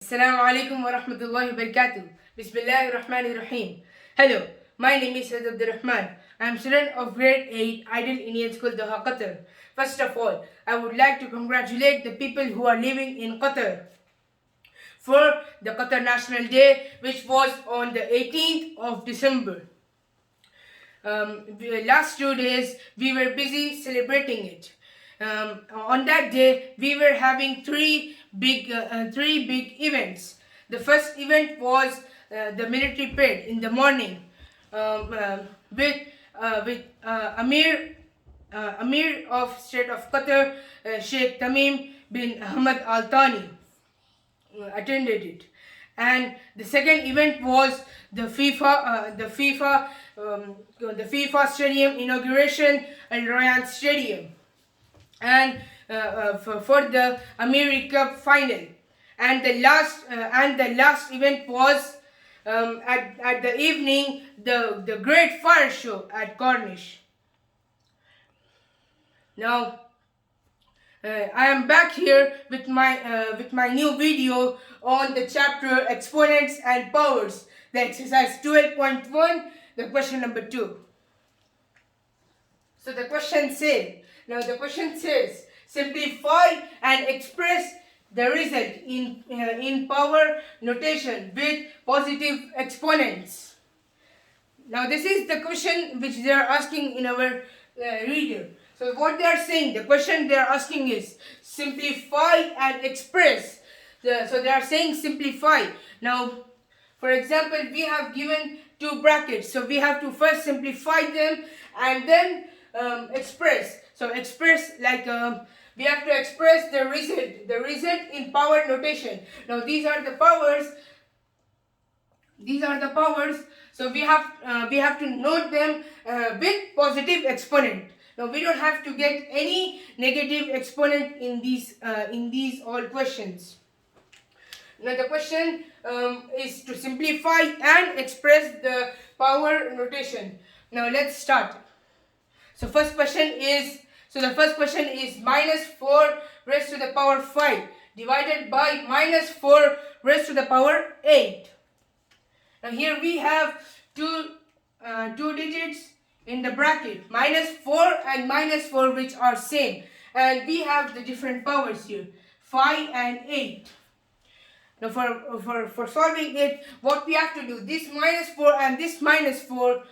Assalamu alaikum wa rahmatullahi wa barakatuh. Bismillahir Rahmanir Rahim. Hello, my name is Syed I am student of grade 8 Ideal Indian School, Doha, Qatar. First of all, I would like to congratulate the people who are living in Qatar for the Qatar National Day, which was on the 18th of December. Last 2 days we were busy celebrating it. On that day we were having three big events. The first event was the military parade in the morning with Amir of State of Qatar, Sheikh Tamim bin Ahmad Al Thani attended it. And the second event was the FIFA stadium inauguration at Rayyan Stadium, and for the Amiri Cup final. And the last event was at the evening, the great fire show at Cornish. Now I am back here with my new video on the chapter Exponents and Powers, the exercise 12.1, the question number 2. So the question says, simplify and express the result in power notation with positive exponents. Now this is the question which they are asking in our reader. So what they are saying, the question they are asking is simplify and express. So they are saying simplify. Now, for example, we have given two brackets. So we have to first simplify them and then express. So express like we have to express the result in power notation. Now these are the powers. So we have to note them with positive exponent. Now we don't have to get any negative exponent in these all questions. Now the question is to simplify and express the power notation. Now let's start. So the first question is minus 4 raised to the power 5 divided by minus 4 raised to the power 8. Now here we have two digits in the bracket, minus 4 and minus 4, which are same, and we have the different powers here, 5 and 8. Now for solving it, what we have to do, this minus 4 and this minus 4.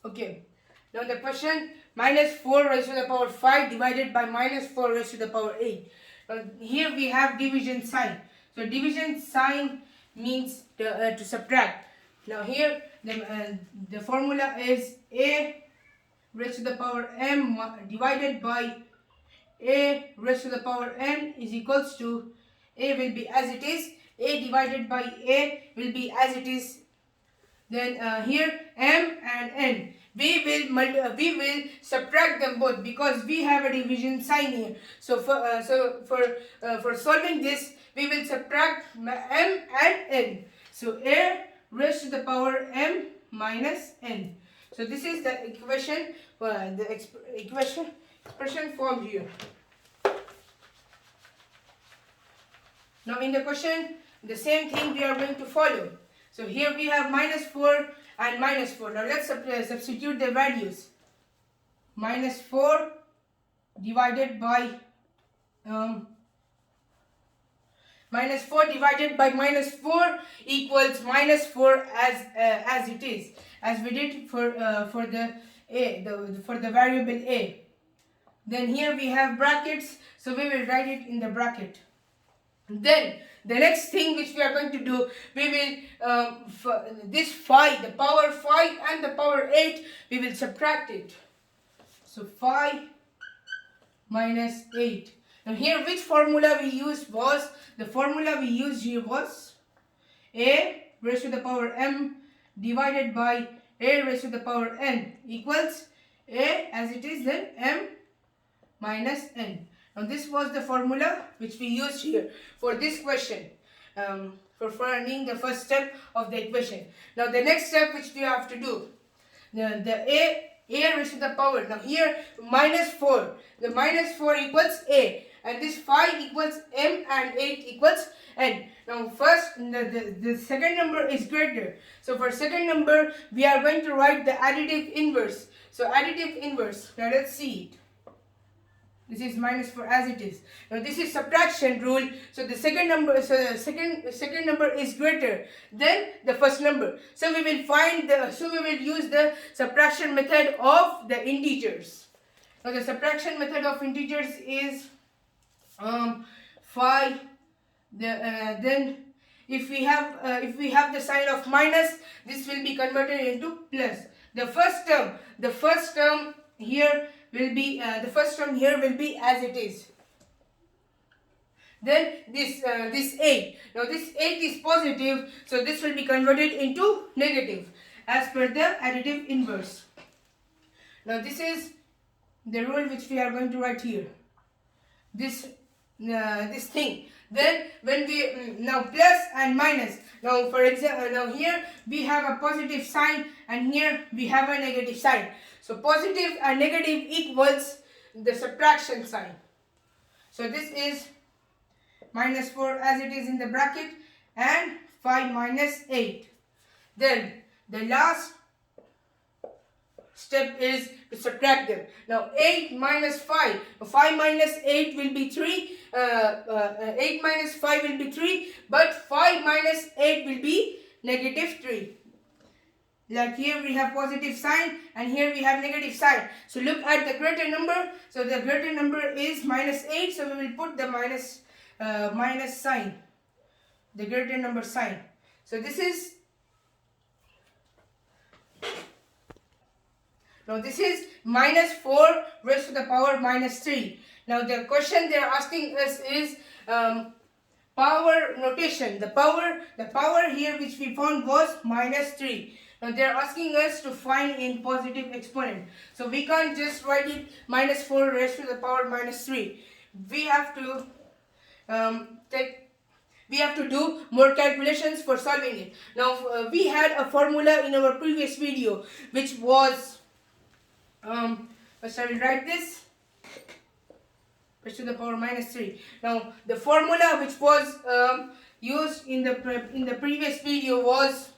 Okay, now the question, minus 4 raised to the power 5 divided by minus 4 raised to the power 8. Now here we have division sign. So division sign means to subtract. Now here the formula is a raised to the power m divided by a raised to the power n is equals to, a will be as it is, a divided by a will be as it is. Then here m and n, we will subtract them both because we have a division sign here. So for solving this, we will subtract m and n. So a raised to the power m minus n. So this is the equation, expression formed here. Now in the question, the same thing we are going to follow. So here we have minus 4 and minus 4. Now let's substitute the values. Minus 4 divided by minus 4 divided by minus 4 equals minus 4 as it is, as we did for the variable a. Then here we have brackets, so we will write it in the bracket. Then the next thing which we are going to do, we will this 5, the power 5 and the power 8, we will subtract it. So 5 minus 8. Now here which formula we used was, the formula we used here was a raised to the power m divided by a raised to the power n equals a as it is, then m minus n. Now this was the formula which we used here for this question, for finding the first step of the equation. Now the next step which we have to do, the a raised to the power. Now here minus 4, the minus 4 equals a, and this 5 equals m and 8 equals n. Now first the second number is greater. So for second number we are going to write the additive inverse. So additive inverse, now let's see it. This is minus 4 as it is. Now this is subtraction rule. So the second number, second number is greater than the first number. So we will use the subtraction method of the integers. Now the subtraction method of integers is 5. Then if we have the sign of minus, this will be converted into plus. The first term here will be as it is. Then this 8. Now this 8 is positive, so this will be converted into negative as per the additive inverse. Now this is the rule which we are going to write here. This thing. Then when we now plus and minus. Now for example, now here we have a positive sign and here we have a negative sign. So positive and negative equals the subtraction sign. So this is minus 4 as it is in the bracket and 5 minus 8. Then the last step is to subtract them. Now 8 minus 5. 5 minus 8 will be 3. 8 minus 5 will be 3. But 5 minus 8 will be negative 3. Like here we have positive sign and here we have negative sign. So look at the greater number. So the greater number is minus 8. So we will put the minus sign. The greater number sign. So this is now this is minus 4 raised to the power minus 3. Now the question they are asking us is power notation. The power here which we found was minus 3. Now they are asking us to find in positive exponent. So we can't just write it minus 4 raised to the power minus 3. We have to do more calculations for solving it. Now we had a formula in our previous video which was first I will write this raised to the power minus 3. Now the formula which was used in the previous video was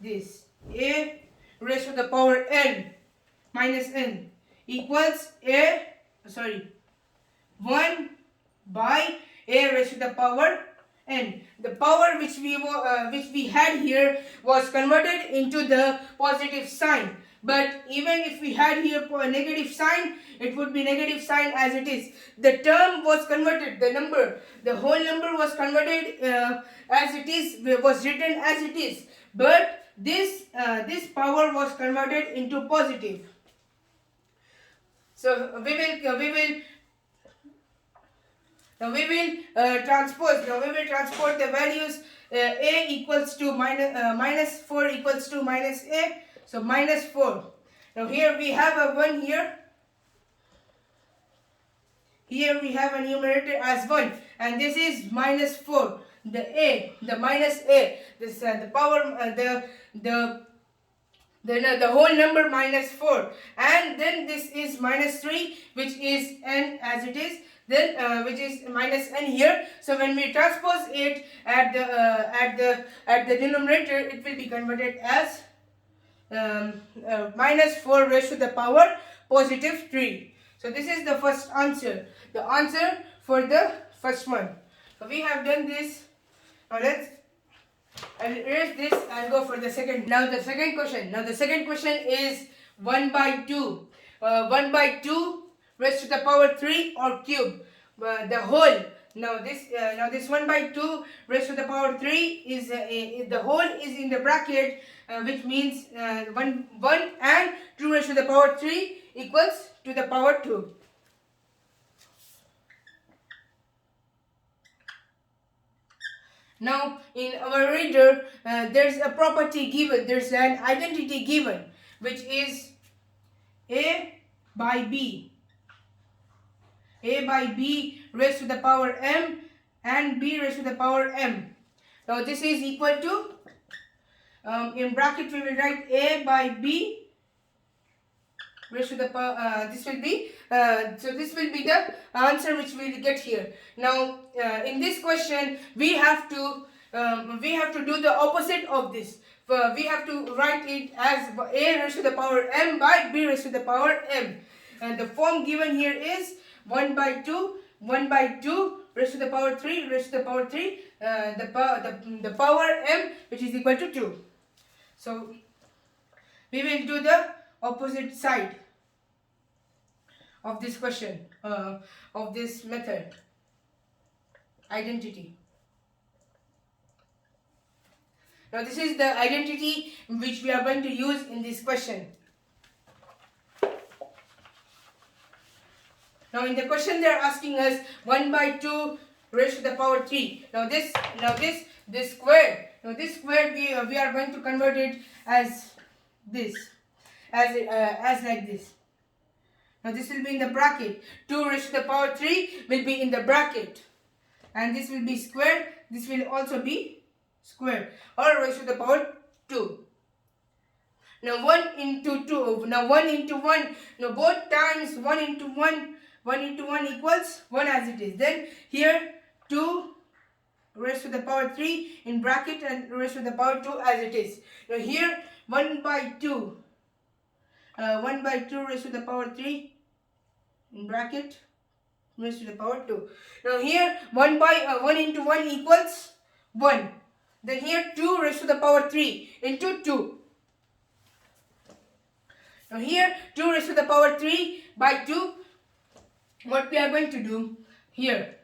this: a raised to the power n minus n equals 1 by a raised to the power n. The power which we had here was converted into the positive sign. But even if we had here a negative sign, it would be negative sign as it is. The term was converted, the whole number was converted as it is, was written as it is. But this power was converted into positive. So we will transport the values. A equals to minus 4 equals to minus a. So minus 4. Now here we have a 1 here. Here we have a numerator as 1, and this is minus 4. The minus a. This the power the whole number minus 4, and then this is minus 3, which is n as it is. Then which is minus n here. So when we transpose it at the denominator, it will be converted as minus 4 raised to the power positive 3. So this is the first answer. The answer for the first one. So we have done this. Now I'll erase this and go for the second. Now the second question is 1 by 2. 1 by 2 raised to the power 3 or cube. The whole. Now this 1 by 2 raised to the power 3 is the whole is in the bracket, which means 1 and 2 raised to the power 3 equals to the power 2. Now in our reader there's a property given, there's an identity given, which is a by b. A by b raised to the power m and b raised to the power m. Now this is equal to, in bracket we will write a by b raised to the power, this will be the answer which we will get here. Now in this question we have to do the opposite of this. We have to write it as a raised to the power m by b raised to the power m, and the form given here is 1 by 2 raised to the power 3 raised to the power 3, the power m, which is equal to 2. So we will do the opposite side of this question, of this method identity. Now this is the identity which we are going to use in this question. Now in the question they are asking us 1 by 2 raised to the power 3. Now this square. Now this square we are going to convert it as this, as like this. Now this will be in the bracket. 2 raised to the power 3 will be in the bracket, and this will be square. This will also be square, or raised to the power 2. Now 1 into 2. Now 1 into 1. Now both times 1 into 1. 1 into 1 equals 1 as it is. Then here 2 raised to the power 3 in bracket and raised to the power 2 as it is. Now here 1 by 2. 1 by 2 raised to the power 3 in bracket raised to the power 2. Now here 1 into 1 equals 1. Then here 2 raised to the power 3 into 2. Now here 2 raised to the power 3 by 2. What we are going to do here,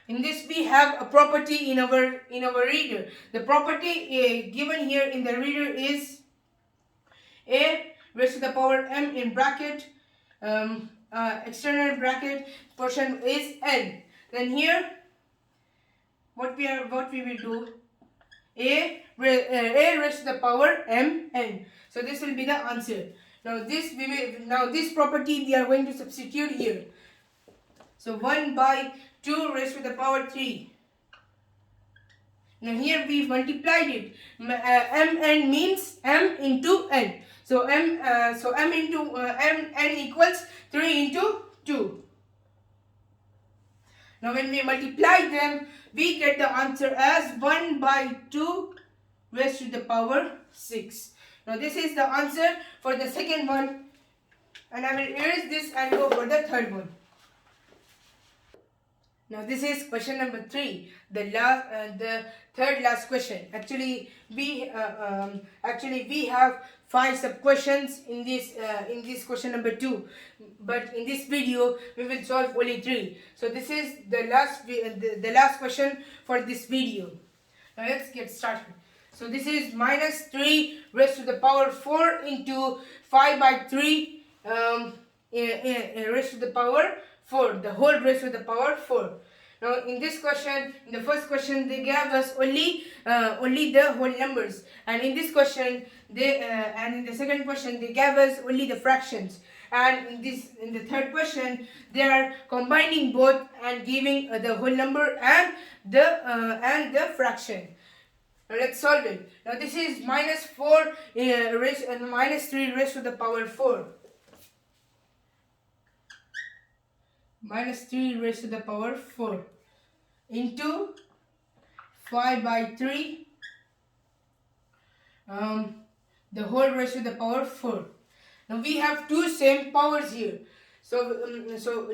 in this we have a property in our reader. The property given here in the reader is a raised to the power m in bracket, external bracket, portion is n. Then here what we will do, a raised to the power m n. So this will be the answer. Now this property we are going to substitute here. So 1 by 2 raised to the power 3. Now here we multiplied it. Mn means m into n. So m into n equals 3 into 2. Now when we multiply them, we get the answer as 1 by 2 raised to the power 6. Now this is the answer for the second one, and I will erase this and go for the third one. Now this is question number 3, the third last question. Actually we have 5 sub questions in this question number 2, but in this video we will solve only 3. So this is the last question for this video. Now let's get started. So this is minus 3 raised to the power 4 into 5 by 3 raised to the power 4, the whole raised to the power 4. Now in this question, in the first question they gave us only the whole numbers, and in this question and in the second question they gave us only the fractions, and in the third question they are combining both and giving the whole number and the fraction. Now let's solve it. Now this is minus 4 minus 3 raised to the power 4. Minus 3 raised to the power 4 into 5 by 3 the whole raised to the power 4. Now we have two same powers here. So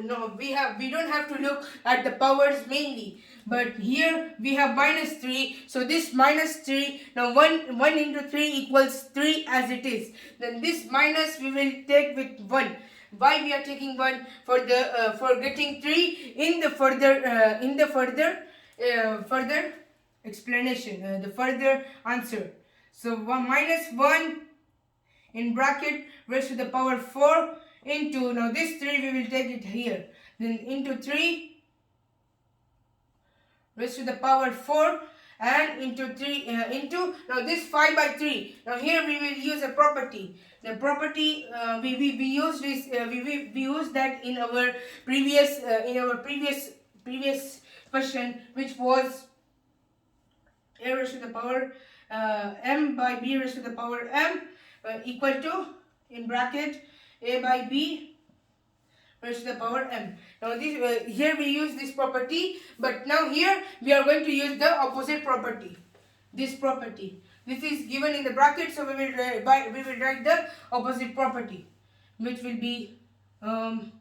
no, we don't have to look at the powers mainly, but here we have minus 3, so this minus 3, now 1 into 3 equals 3 as it is. Then this minus we will take with 1. Why we are taking 1? For getting 3 in the further explanation, the further answer. So minus 1 in bracket raised to the power 4 into, now this 3 we will take it here, then into 3 raised to the power 4 and into 3 into, now this 5 by 3. Now here we will use a property. The property we used this we used that in our previous question, which was a raised to the power m by b raised to the power m equal to, in bracket, a by b raised to the power m. Now this here we use this property, but now here we are going to use the opposite property. This property. This is given in the bracket, so we will write the opposite property, which will be now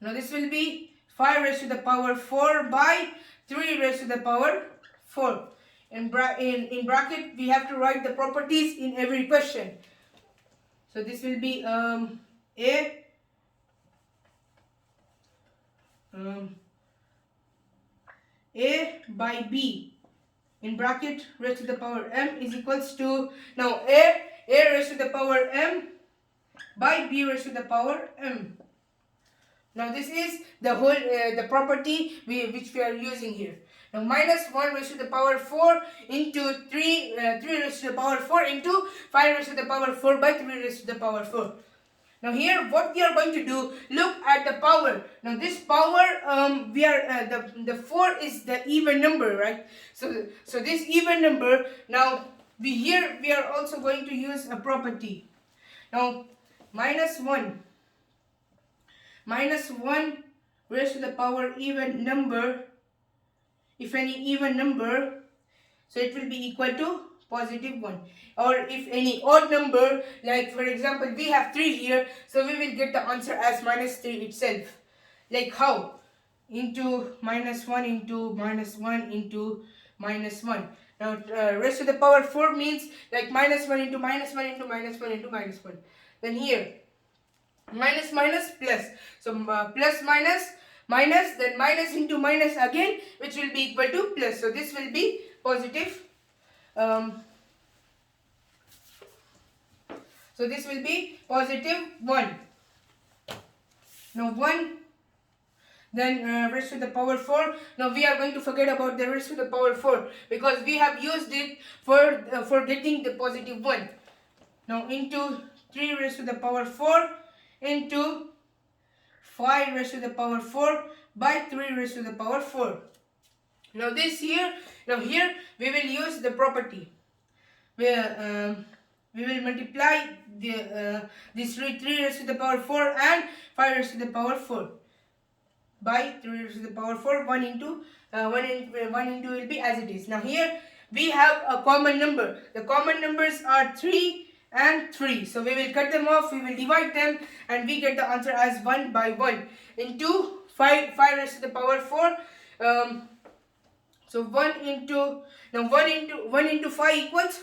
this will be 5 raised to the power 4 by 3 raised to the power 4. In bracket we have to write the properties in every question. So this will be a by b in bracket raised to the power m is equals to, now a raised to the power m by b raised to the power m. Now this is the whole the property which we are using here. Now minus 1 raised to the power 4 into 3 raised to the power 4 into 5 raised to the power 4 by 3 raised to the power 4. Now here what we are going to do, look at the power. Now this power we are the 4 is the even number, right? So this even number, now we are also going to use a property. Now minus 1 raised to the power even number, if any even number, so it will be equal to positive 1. Or if any odd number, like for example we have 3 here, so we will get the answer as minus 3 itself. Like how? Into minus 1 into minus 1 into minus 1. Now raised to the power 4 means like minus 1 into minus 1 into minus 1 into minus 1. Then here minus minus plus, so plus minus minus, then minus into minus again, which will be equal to plus. So this will be positive. So this will be positive 1. Now 1, then raised to the power 4. Now we are going to forget about the raised to the power 4 because we have used it for getting the positive 1. Now into 3 raised to the power 4 into 5 raised to the power 4 by 3 raised to the power 4. Now here we will use the property where we will multiply this 3 raised to the power 4 and 5 raised to the power 4 by 3 raised to the power 4. 1 into will be as it is. Now here we have a common number. The common numbers are 3 and 3. So we will cut them off, we will divide them, and we get the answer as 1 by 1 into 5 raised to the power 4. So 1 into 5 equals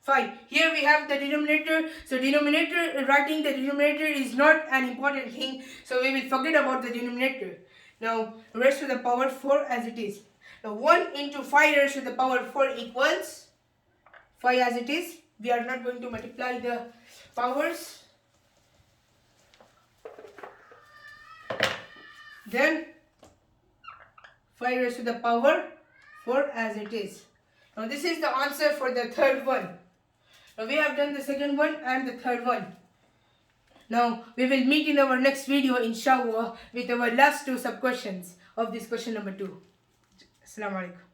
5. Here we have the denominator. So writing the denominator is not an important thing. So we will forget about the denominator. Now raised to the power 4 as it is. Now 1 into 5 raised to the power 4 equals 5 as it is. We are not going to multiply the powers. Then 5 raised to the power 4 as it is. Now this is the answer for the third one. Now we have done the second one and the third one. Now we will meet in our next video inshallah with our last 2 sub questions of this question number 2. Assalamu alaikum.